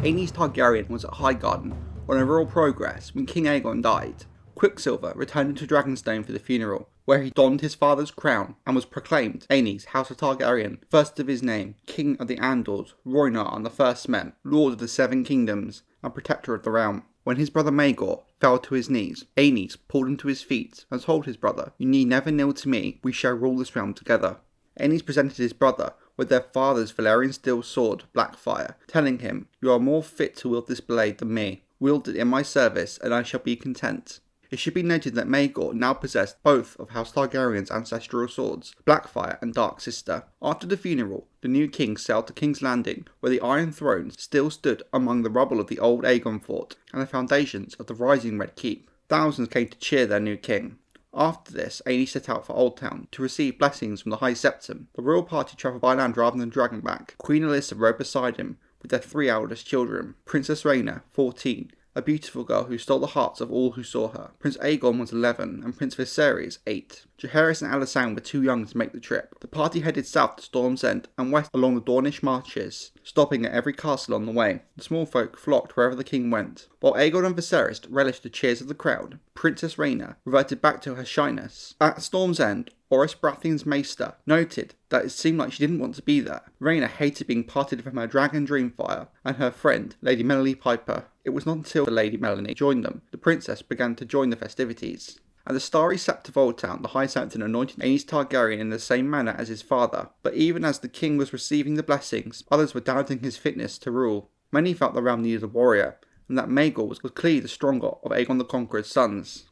Aenys Targaryen was at Highgarden on a royal progress when King Aegon died. Quicksilver returned to Dragonstone for the funeral, where he donned his father's crown and was proclaimed Aenys, House of Targaryen, first of his name, King of the Andals, Rhaena and the First Men, Lord of the Seven Kingdoms, and Protector of the Realm. When his brother Maegor fell to his knees, Aenys pulled him to his feet and told his brother, "You need never kneel to me, we shall rule this realm together." Aenys presented his brother with their father's Valyrian steel sword, Blackfyre, telling him, "You are more fit to wield this blade than me. Wield it in my service, and I shall be content." It should be noted that Maegor now possessed both of House Targaryen's ancestral swords, Blackfyre and Dark Sister. After the funeral, the new king sailed to King's Landing, where the Iron Throne still stood among the rubble of the old Aegon fort and the foundations of the rising Red Keep. Thousands came to cheer their new king. After this, Aenys set out for Oldtown to receive blessings from the High Septon. The royal party travelled by land rather than dragonback. Queen Alys rode beside him with their 3 eldest children. Princess Rhaena, 14, a beautiful girl who stole the hearts of all who saw her. Prince Aegon was 11, and Prince Viserys 8. Jaehaerys and Alysanne were too young to make the trip. The party headed south to Storm's End and west along the Dornish marches, stopping at every castle on the way. The small folk flocked wherever the king went. While Aegon and Viserys relished the cheers of the crowd, Princess Rhaena reverted back to her shyness. At Storm's End, Orys Baratheon's maester noted that it seemed like she didn't want to be there. Rhaena hated being parted from her dragon Dreamfire and her friend, Lady Melanie Piper. It was not until the Lady Melanie joined them, the princess began to join the festivities. At the starry sept of Oldtown, the High Septon anointed Aenys Targaryen in the same manner as his father, but even as the king was receiving the blessings, others were doubting his fitness to rule. Many felt the realm needed a warrior, and that Maegor was clearly the stronger of Aegon the Conqueror's sons.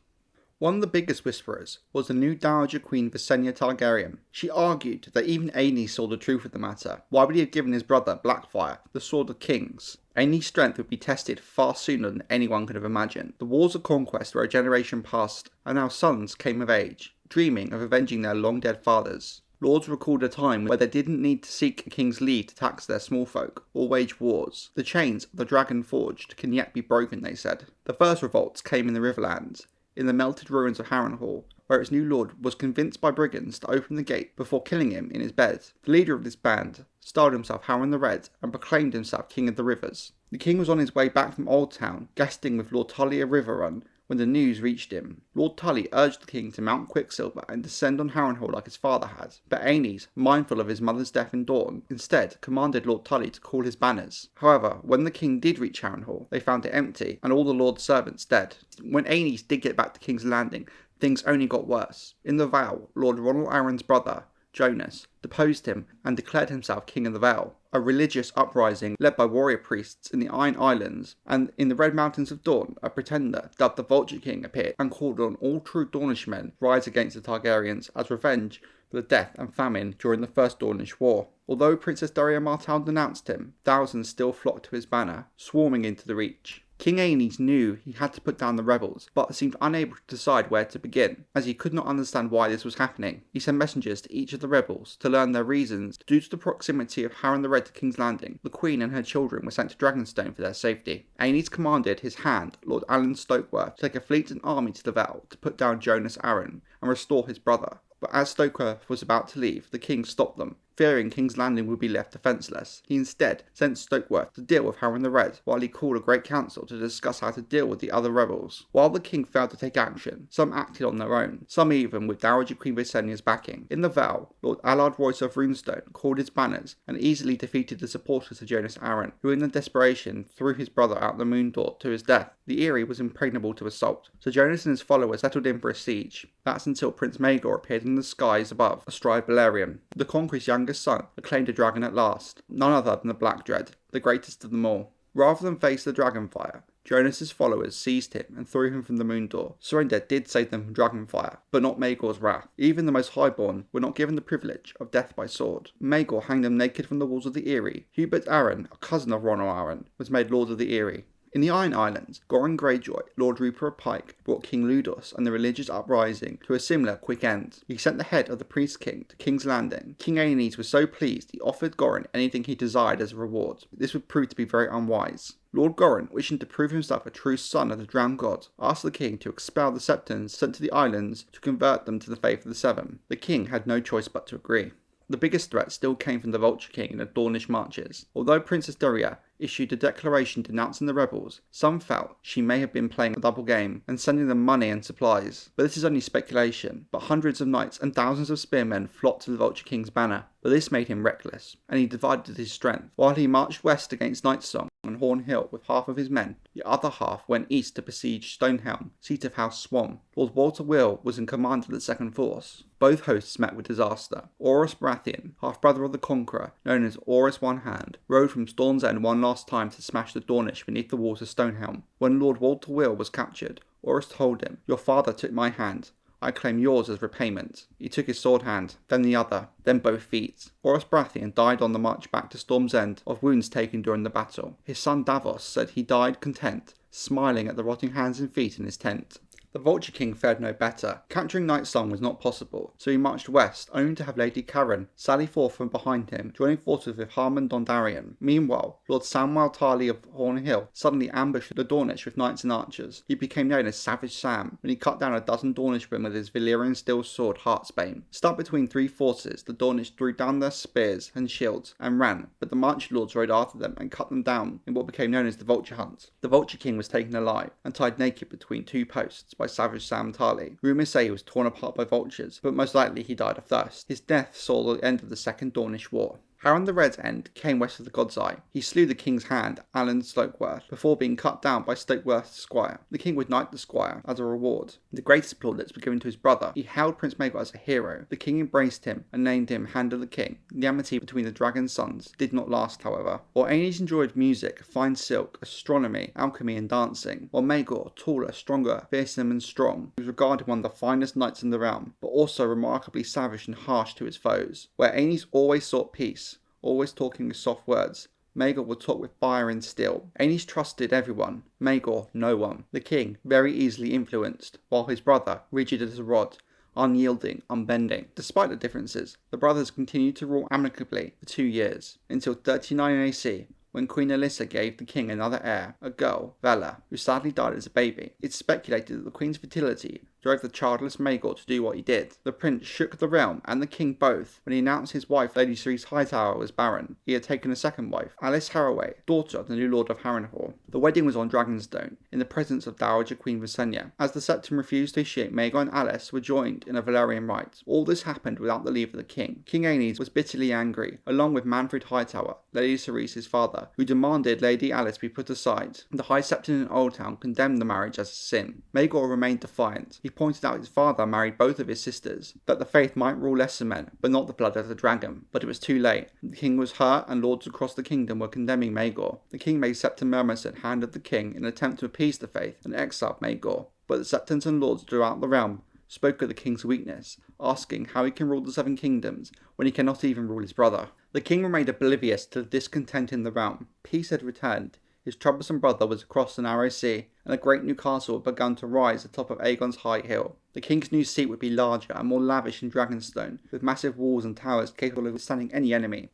One of the biggest whisperers was the new Dowager Queen Visenya Targaryen. She argued that even Aenys saw the truth of the matter. Why would he have given his brother, Blackfyre, the Sword of Kings? Aenys' strength would be tested far sooner than anyone could have imagined. The wars of conquest were a generation past, and now sons came of age, dreaming of avenging their long-dead fathers. Lords recalled a time where they didn't need to seek a king's leave to tax their small folk or wage wars. The chains of the dragon forged can yet be broken, they said. The first revolts came in the Riverlands, in the melted ruins of Harrenhal, where its new lord was convinced by brigands to open the gate before killing him in his bed. The leader of this band styled himself Harren the Red and proclaimed himself King of the Rivers. The king was on his way back from Oldtown, guesting with Lord Tully of Riverrun, when the news reached him. Lord Tully urged the king to mount Quicksilver and descend on Harrenhal like his father had, but Aenys, mindful of his mother's death in Dorne, instead commanded Lord Tully to call his banners. However, when the king did reach Harrenhal, they found it empty and all the lord's servants dead. When Aenys did get back to King's Landing, things only got worse. In the Vale, Lord Ronald Arryn's brother, Jonas, deposed him and declared himself King of the Vale, a religious uprising led by warrior priests in the Iron Islands, and in the Red Mountains of Dorne, a pretender dubbed the Vulture King appeared and called on all true Dornishmen to rise against the Targaryens as revenge for the death and famine during the First Dornish War. Although Princess Deria Martell denounced him, thousands still flocked to his banner, swarming into the Reach. King Aenys knew he had to put down the rebels, but seemed unable to decide where to begin, as he could not understand why this was happening. He sent messengers to each of the rebels to learn their reasons. Due to the proximity of Harren the Red to King's Landing, the Queen and her children were sent to Dragonstone for their safety. Aenys commanded his hand, Lord Alan Stokeworth, to take a fleet and army to the Vale to put down Jonas Arryn and restore his brother. But as Stokeworth was about to leave, the king stopped them. Fearing King's Landing would be left defenceless, he instead sent Stokeworth to deal with Harren the Red, while he called a great council to discuss how to deal with the other rebels. While the king failed to take action, some acted on their own, some even with Dowager Queen Visenya's backing. In the Vale, Lord Allard Royce of Runestone called his banners and easily defeated the supporters of Jonas Arryn, who in their desperation threw his brother out the moon door to his death. The Eyrie was impregnable to assault, so Jonas and his followers settled in for a siege. That's until Prince Maegor appeared in the skies above, astride Balerion. The Conqueror's youngest son acclaimed a dragon at last, none other than the Black Dread, the greatest of them all. Rather than face the Dragonfire, Jonas's followers seized him and threw him from the moon door. Surrender did save them from Dragonfire, but not Maegor's wrath. Even the most highborn were not given the privilege of death by sword. Maegor hanged them naked from the walls of the Eyrie. Hubert Arryn, a cousin of Ronald Arryn, was made Lord of the Eyrie. In the Iron Islands, Goran Greyjoy, Lord Rupert Pike, brought King Ludus and the religious uprising to a similar quick end. He sent the head of the Priest King to King's Landing. King Aenys was so pleased he offered Goran anything he desired as a reward. This would prove to be very unwise. Lord Goran, wishing to prove himself a true son of the drowned god, asked the king to expel the Septons sent to the islands to convert them to the faith of the Seven. The king had no choice but to agree. The biggest threat still came from the Vulture King and the Dornish marches. Although Princess Deria issued a declaration denouncing the rebels, some felt she may have been playing a double game and sending them money and supplies. But this is only speculation. But hundreds of knights and thousands of spearmen flocked to the Vulture King's banner. But this made him reckless, and he divided his strength. While he marched west against Nightsong and Harrenhal with half of his men, the other half went east to besiege Stonehelm, seat of House Swan. Lord Walter Will was in command of the second force. Both hosts met with disaster. Orys Baratheon, half-brother of the Conqueror, known as Orys One Hand, rode from Storm's End one last time to smash the Dornish beneath the walls of Stonehelm. When Lord Walter Will was captured, Orys told him, "Your father took my hand. I claim yours as repayment." He took his sword hand, then the other, then both feet. Orys Baratheon died on the march back to Storm's End of wounds taken during the battle. His son Davos said he died content, smiling at the rotting hands and feet in his tent. The Vulture King fared no better. Capturing Nightsong was not possible, so he marched west, only to have Lady Karen sally forth from behind him, joining forces with Harmon Dondarrion. Meanwhile, Lord Samwell Tarly of Harrenhal suddenly ambushed the Dornish with knights and archers. He became known as Savage Sam when he cut down a dozen Dornishmen with his Valyrian steel sword Heartsbane. Stuck between three forces, the Dornish threw down their spears and shields and ran, but the March Lords rode after them and cut them down in what became known as the Vulture Hunt. The Vulture King was taken alive and tied naked between two posts by Savage Sam Tarly. Rumours say he was torn apart by vultures, but most likely he died of thirst. His death saw the end of the Second Dornish War. Harren the Red's end came west of the God's Eye. He slew the king's hand, Alan Stokeworth, before being cut down by Stokeworth's squire. The king would knight the squire as a reward. The greatest plaudits were given to his brother. He hailed Prince Maegor as a hero. The king embraced him and named him Hand of the King. The amity between the dragon's sons did not last, however. While Aenys enjoyed music, fine silk, astronomy, alchemy and dancing, while Maegor, taller, stronger, fearsome and strong, was regarded one of the finest knights in the realm, but also remarkably savage and harsh to his foes. Where Aenys always sought peace, always talking with soft words, Maegor would talk with fire and steel. Aenys trusted everyone, Maegor no one. The king, very easily influenced, while his brother, rigid as a rod, unyielding, unbending. Despite the differences, the brothers continued to rule amicably for 2 years, until 39 AC, when Queen Alyssa gave the king another heir, a girl, Vela, who sadly died as a baby. It's speculated that the queen's fertility drove the childless Maegor to do what he did. The prince shook the realm and the king both when he announced his wife Lady Cerise Hightower was barren. He had taken a second wife, Alys Harroway, daughter of the new lord of Harrenhal. The wedding was on Dragonstone, in the presence of Dowager Queen Visenya. As the septum refused to initiate, Maegor and Alys were joined in a Valyrian rite. All this happened without the leave of the king. King Aenys was bitterly angry, along with Manfred Hightower, Lady Cerise's father, who demanded Lady Alys be put aside. The High Septon in Oldtown condemned the marriage as a sin. Maegor remained defiant. He pointed out his father married both of his sisters, that the faith might rule lesser men, but not the blood of the dragon. But it was too late. The king was hurt, and lords across the kingdom were condemning Maegor. The king made Septon Mermerson Hand of the King in an attempt to appease the faith and exile Maegor. But the Septons and lords throughout the realm spoke of the king's weakness, asking how he can rule the seven kingdoms when he cannot even rule his brother. The king remained oblivious to the discontent in the realm. Peace had returned. His troublesome brother was across the narrow sea, and a great new castle had begun to rise atop of Aegon's high hill. The king's new seat would be larger and more lavish in Dragonstone, with massive walls and towers capable of withstanding any enemy.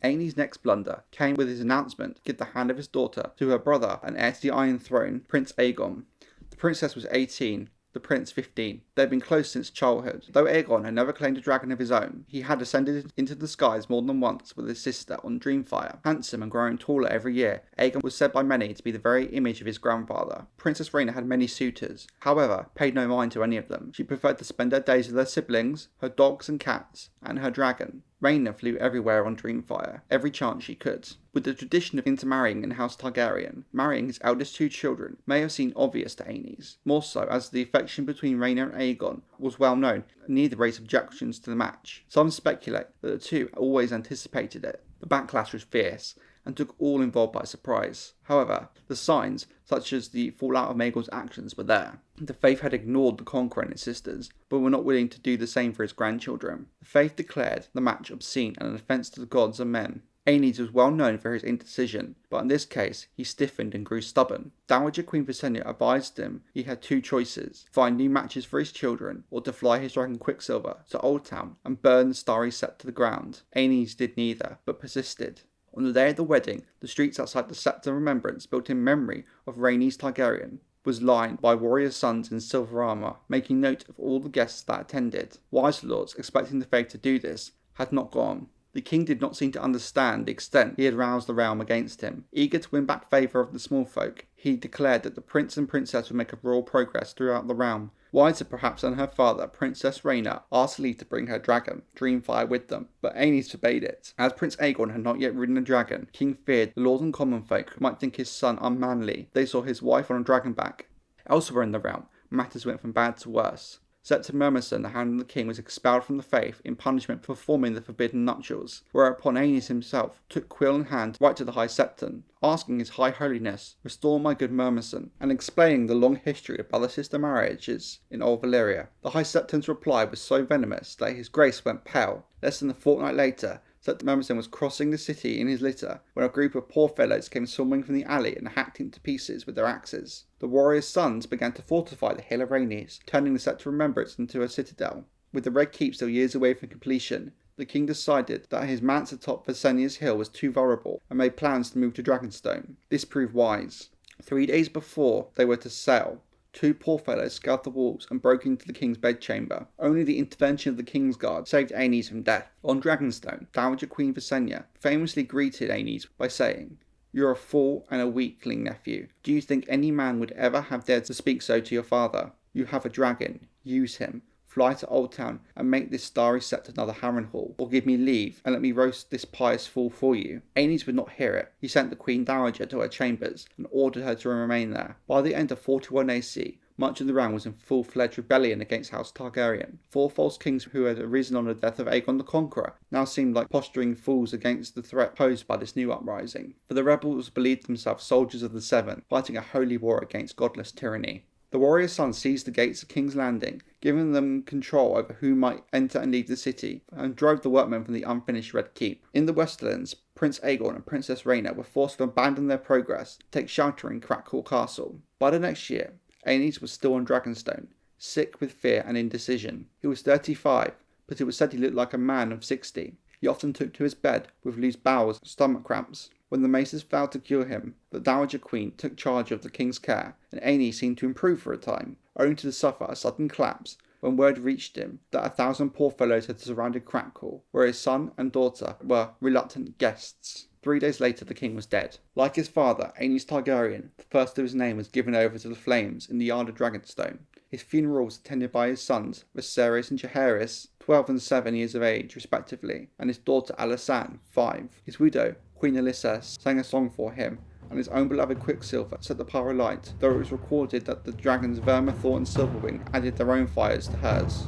Aenys' next blunder came with his announcement to give the hand of his daughter to her brother and heir to the Iron Throne, Prince Aegon. The princess was 18, the prince 15. They had been close since childhood. Though Aegon had never claimed a dragon of his own, he had ascended into the skies more than once with his sister on Dreamfire. Handsome and growing taller every year, Aegon was said by many to be the very image of his grandfather. Princess Rhaena had many suitors, however, paid no mind to any of them. She preferred to spend her days with her siblings, her dogs and cats, and her dragon. Rhaena flew everywhere on Dreamfire, every chance she could. With the tradition of intermarrying in House Targaryen, marrying his eldest 2 children may have seemed obvious to Aenys, more so as the affection between Rhaena and Aegon was well known, and neither raised objections to the match. Some speculate that the two always anticipated it. The backlash was fierce, and took all involved by surprise. However, the signs, such as the fallout of Maegor's actions, were there. The Faith had ignored the Conqueror and his sisters, but were not willing to do the same for his grandchildren. The Faith declared the match obscene and an offence to the gods and men. Aenys was well known for his indecision, but in this case he stiffened and grew stubborn. Dowager Queen Visenya advised him he had 2 choices: find new matches for his children, or to fly his dragon Quicksilver to Oldtown and burn the starry sept to the ground. Aenys did neither, but persisted. On the day of the wedding, the streets outside the Sept of Remembrance, built in memory of Aenys Targaryen, was lined by warriors' sons in silver armour, making note of all the guests that attended. Wise lords, expecting the Faith to do this, had not gone. The king did not seem to understand the extent he had roused the realm against him. Eager to win back favour of the small folk, he declared that the prince and princess would make a royal progress throughout the realm. Wiser perhaps than her father, Princess Rhaena asked leave to bring her dragon, Dreamfire, with them, but Aenys forbade it. As Prince Aegon had not yet ridden a dragon, the king feared the lords and common folk might think his son unmanly if they saw his wife on a dragon back. Elsewhere in the realm, matters went from bad to worse. Septon Mermerson, the Hand of the King, was expelled from the faith in punishment for performing the forbidden nuptials, whereupon Aenys himself took quill in hand right to the High Septon, asking his High Holiness, restore my good Mermerson, and explaining the long history of brother-sister marriages in Old Valyria. The High Septon's reply was so venomous that his grace went pale. Less than a fortnight later, Septon Mermerson was crossing the city in his litter when a group of poor fellows came swarming from the alley and hacked him to pieces with their axes. The warriors' sons began to fortify the hill of Aenys, turning the Sept of Remembrance into a citadel. With the Red Keep still years away from completion, the king decided that his manse atop Visenya's hill was too vulnerable and made plans to move to Dragonstone. This proved wise. 3 days before they were to sail, 2 poor fellows scaled the walls and broke into the king's bedchamber. Only the intervention of the king's guard saved Aenys from death. On Dragonstone, Dowager Queen Visenya famously greeted Aenys by saying, "You're a fool and a weakling, nephew. Do you think any man would ever have dared to speak so to your father? You have a dragon. Use him. Fly to Old Town and make this starry Sept another Harrenhal, or give me leave and let me roast this pious fool for you." Aenys would not hear it. He sent the Queen Dowager to her chambers and ordered her to remain there. By the end of 41 AC, much of the realm was in full-fledged rebellion against House Targaryen. 4 false kings who had arisen on the death of Aegon the Conqueror now seemed like posturing fools against the threat posed by this new uprising. For the rebels believed themselves soldiers of the Seven, fighting a holy war against godless tyranny. The warrior's sons seized the gates of King's Landing, giving them control over who might enter and leave the city, and drove the workmen from the unfinished Red Keep. In the Westerlands, Prince Aegon and Princess Rhaena were forced to abandon their progress to take shelter in Crackle Castle. By the next year, Aenys was still on Dragonstone, sick with fear and indecision. He was 35, but it was said he looked like a man of 60. He often took to his bed with loose bowels and stomach cramps. When the maces failed to cure him, the Dowager Queen took charge of the king's care, and Aenys seemed to improve for a time, only to suffer a sudden collapse when word reached him that 1,000 poor fellows had surrounded Crackle, where his son and daughter were reluctant guests. 3 days later, the king was dead. Like his father, Aenys Targaryen, the first of his name was given over to the flames in the yard of Dragonstone. His funeral was attended by his sons, Viserys and Jaehaerys, 12 and 7 years of age respectively, and his daughter Alysanne, 5. His widow, Queen Alyssa, sang a song for him, and his own beloved Quicksilver set the pyre alight, though it was recorded that the dragons Vermithor and Silverwing added their own fires to hers.